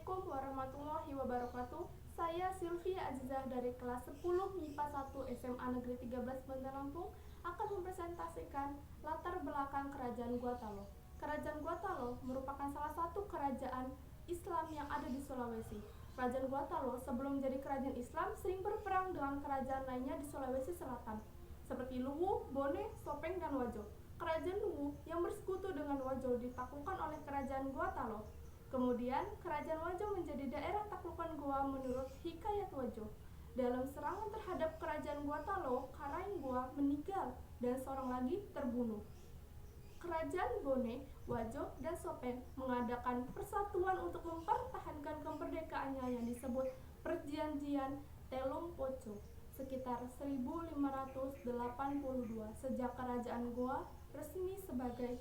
Assalamualaikum warahmatullahi wabarakatuh. Saya Sylvia Azizah dari kelas 10 MIPA 1 SMA Negeri 13 Bandar Lampung akan mempresentasikan latar belakang Kerajaan Gua Talo. Kerajaan Gua Talo merupakan salah satu kerajaan Islam yang ada di Sulawesi. Kerajaan Gua Talo sebelum menjadi kerajaan Islam sering berperang dengan kerajaan lainnya di Sulawesi Selatan, seperti Luwu, Bone, Sopeng, dan Wajo. Kerajaan Luwu yang bersekutu dengan Wajo ditaklukkan oleh Kerajaan Gua Talo. Kemudian, Kerajaan Wajo menjadi daerah taklukan Goa menurut Hikayat Wajo. Dalam serangan terhadap Kerajaan Gua Talo, Karaeng Goa meninggal dan seorang lagi terbunuh. Kerajaan Bone, Wajo, dan Sopeng mengadakan persatuan untuk mempertahankan kemerdekaannya yang disebut Perjanjian Telung Poco sekitar 1582 sejak Kerajaan Goa resmi sebagai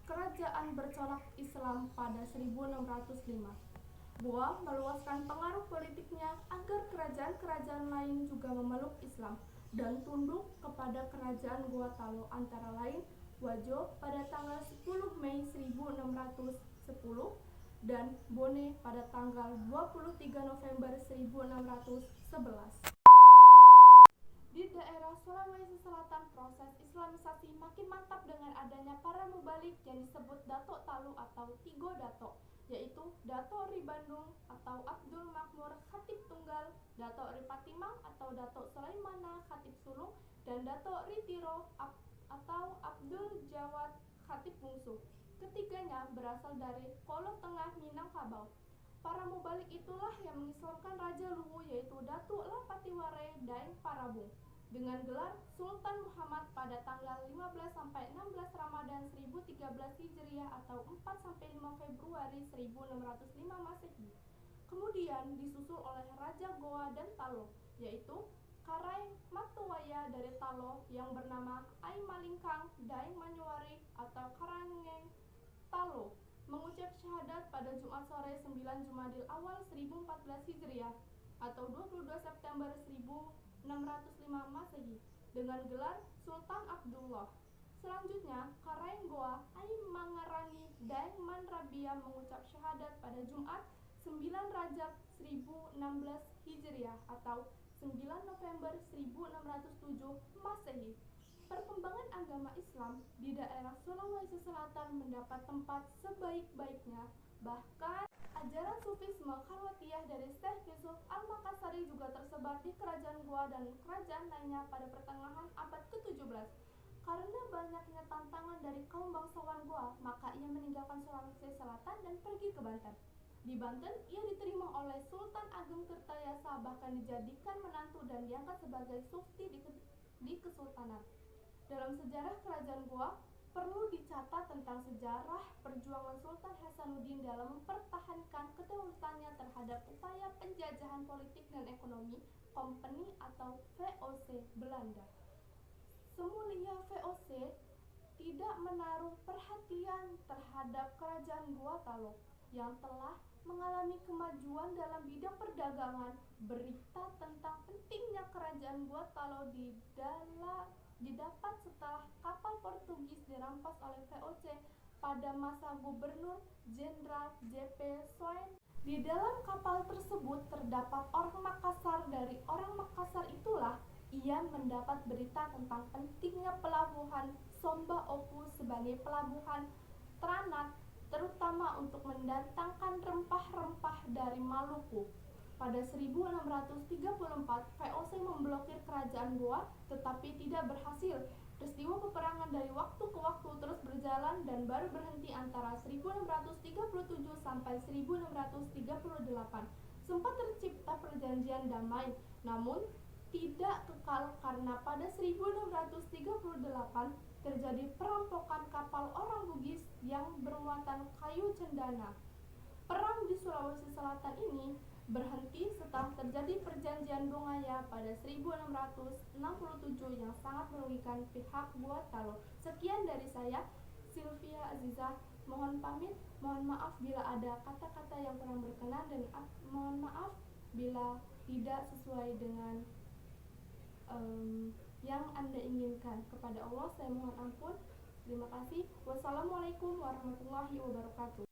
kerajaan bercorak Islam pada 1605. Goa meluaskan pengaruh politiknya agar kerajaan-kerajaan lain juga memeluk Islam dan tunduk kepada Kerajaan Gua Talo, antara lain Wajo pada tanggal 10 Mei 1610 dan Bone pada tanggal 23 November 1611. Di daerah Sulawesi Selatan, proses Islamisasi makin mantap dengan adanya para mubalik yang disebut Dato Talu atau Tigo Dato, yaitu Dato Ri Bandung atau Abdul Makmur Khatib Tunggal, Dato Ri Patimang atau Dato Sulaimana Khatib Sulung, dan Dato Ri Tiro atau Abdul Jawad Khatib Bungsu. Ketiganya berasal dari Kolo Tengah, Minangkabau. Para mubalik itulah yang mengislamkan Raja Luwu, yaitu Datu Lapatiware Daeng Parabung, dengan gelar Sultan Muhammad pada tanggal 15-16 Ramadan 1013 Hijriah atau 4-5 Februari 1605 Masehi. Kemudian disusul oleh Raja Goa dan Talo, yaitu Karaeng Matuwaya dari Talo yang bernama Ai Malingkang Daeng Manyuwari atau Karangeng Talo, mengucap syahadat pada Jumat sore 9 Jumadil Awal 1014 Hijriah atau 22 September 1605 Masehi dengan gelar Sultan Abdullah. Selanjutnya, Karaeng Goa Ai Mangarangi Daeng Manrabia mengucap syahadat pada Jumat 9 Rajab 1016 Hijriah atau 9 November 1607 Masehi. Perkembangan agama Islam di daerah Sulawesi Selatan mendapat tempat sebaik-baiknya. Bahkan ajaran Sufisme Khalwatiyah dari Syekh Yusuf Al-Makassari juga tersebar di Kerajaan Goa dan kerajaan lainnya pada pertengahan abad ke-17. Karena banyaknya tantangan dari kaum bangsawan Goa, maka ia meninggalkan Sulawesi Selatan dan pergi ke Banten. Di Banten, ia diterima oleh Sultan Agung Tirtayasa, bahkan dijadikan menantu dan diangkat sebagai sufti di Kesultanan. Dalam sejarah Kerajaan Goa, perlu dicatat tentang sejarah perjuangan Sultan Hasanuddin dalam mempertahankan kedaulatannya terhadap upaya penjajahan politik dan ekonomi Kompeni atau VOC Belanda. Semulia VOC tidak menaruh perhatian terhadap Kerajaan Gua Talo yang telah mengalami kemajuan dalam bidang perdagangan. Berita tentang pentingnya Kerajaan Gua Talo didapat setelah kapal Portugis dirampas oleh VOC pada masa Gubernur Jenderal J.P. Soen. Di dalam kapal tersebut terdapat orang Makassar. Dari orang Makassar itulah ia mendapat berita tentang pentingnya pelabuhan Somba Opu sebagai pelabuhan teranak, terutama untuk mendatangkan rempah-rempah dari Maluku. Pada 1634, VOC memblokir Kerajaan Goa, tetapi tidak berhasil. Peristiwa peperangan dari waktu ke waktu terus berjalan dan baru berhenti antara 1637 sampai 1638. Sempat tercipta perjanjian damai, namun tidak kekal karena pada 1638 terjadi perampokan kapal orang Bugis yang bermuatan kayu cendana. Perang di Sulawesi Selatan ini berhenti setelah terjadi perjanjian Dongaya pada 1667 yang sangat merugikan pihak Gua Talo. Sekian dari saya, Sylvia Azizah. Mohon pamit, mohon maaf bila ada kata-kata yang kurang berkenan dan mohon maaf bila tidak sesuai dengan yang Anda inginkan. Kepada Allah saya mohon ampun. Terima kasih. Wassalamualaikum warahmatullahi wabarakatuh.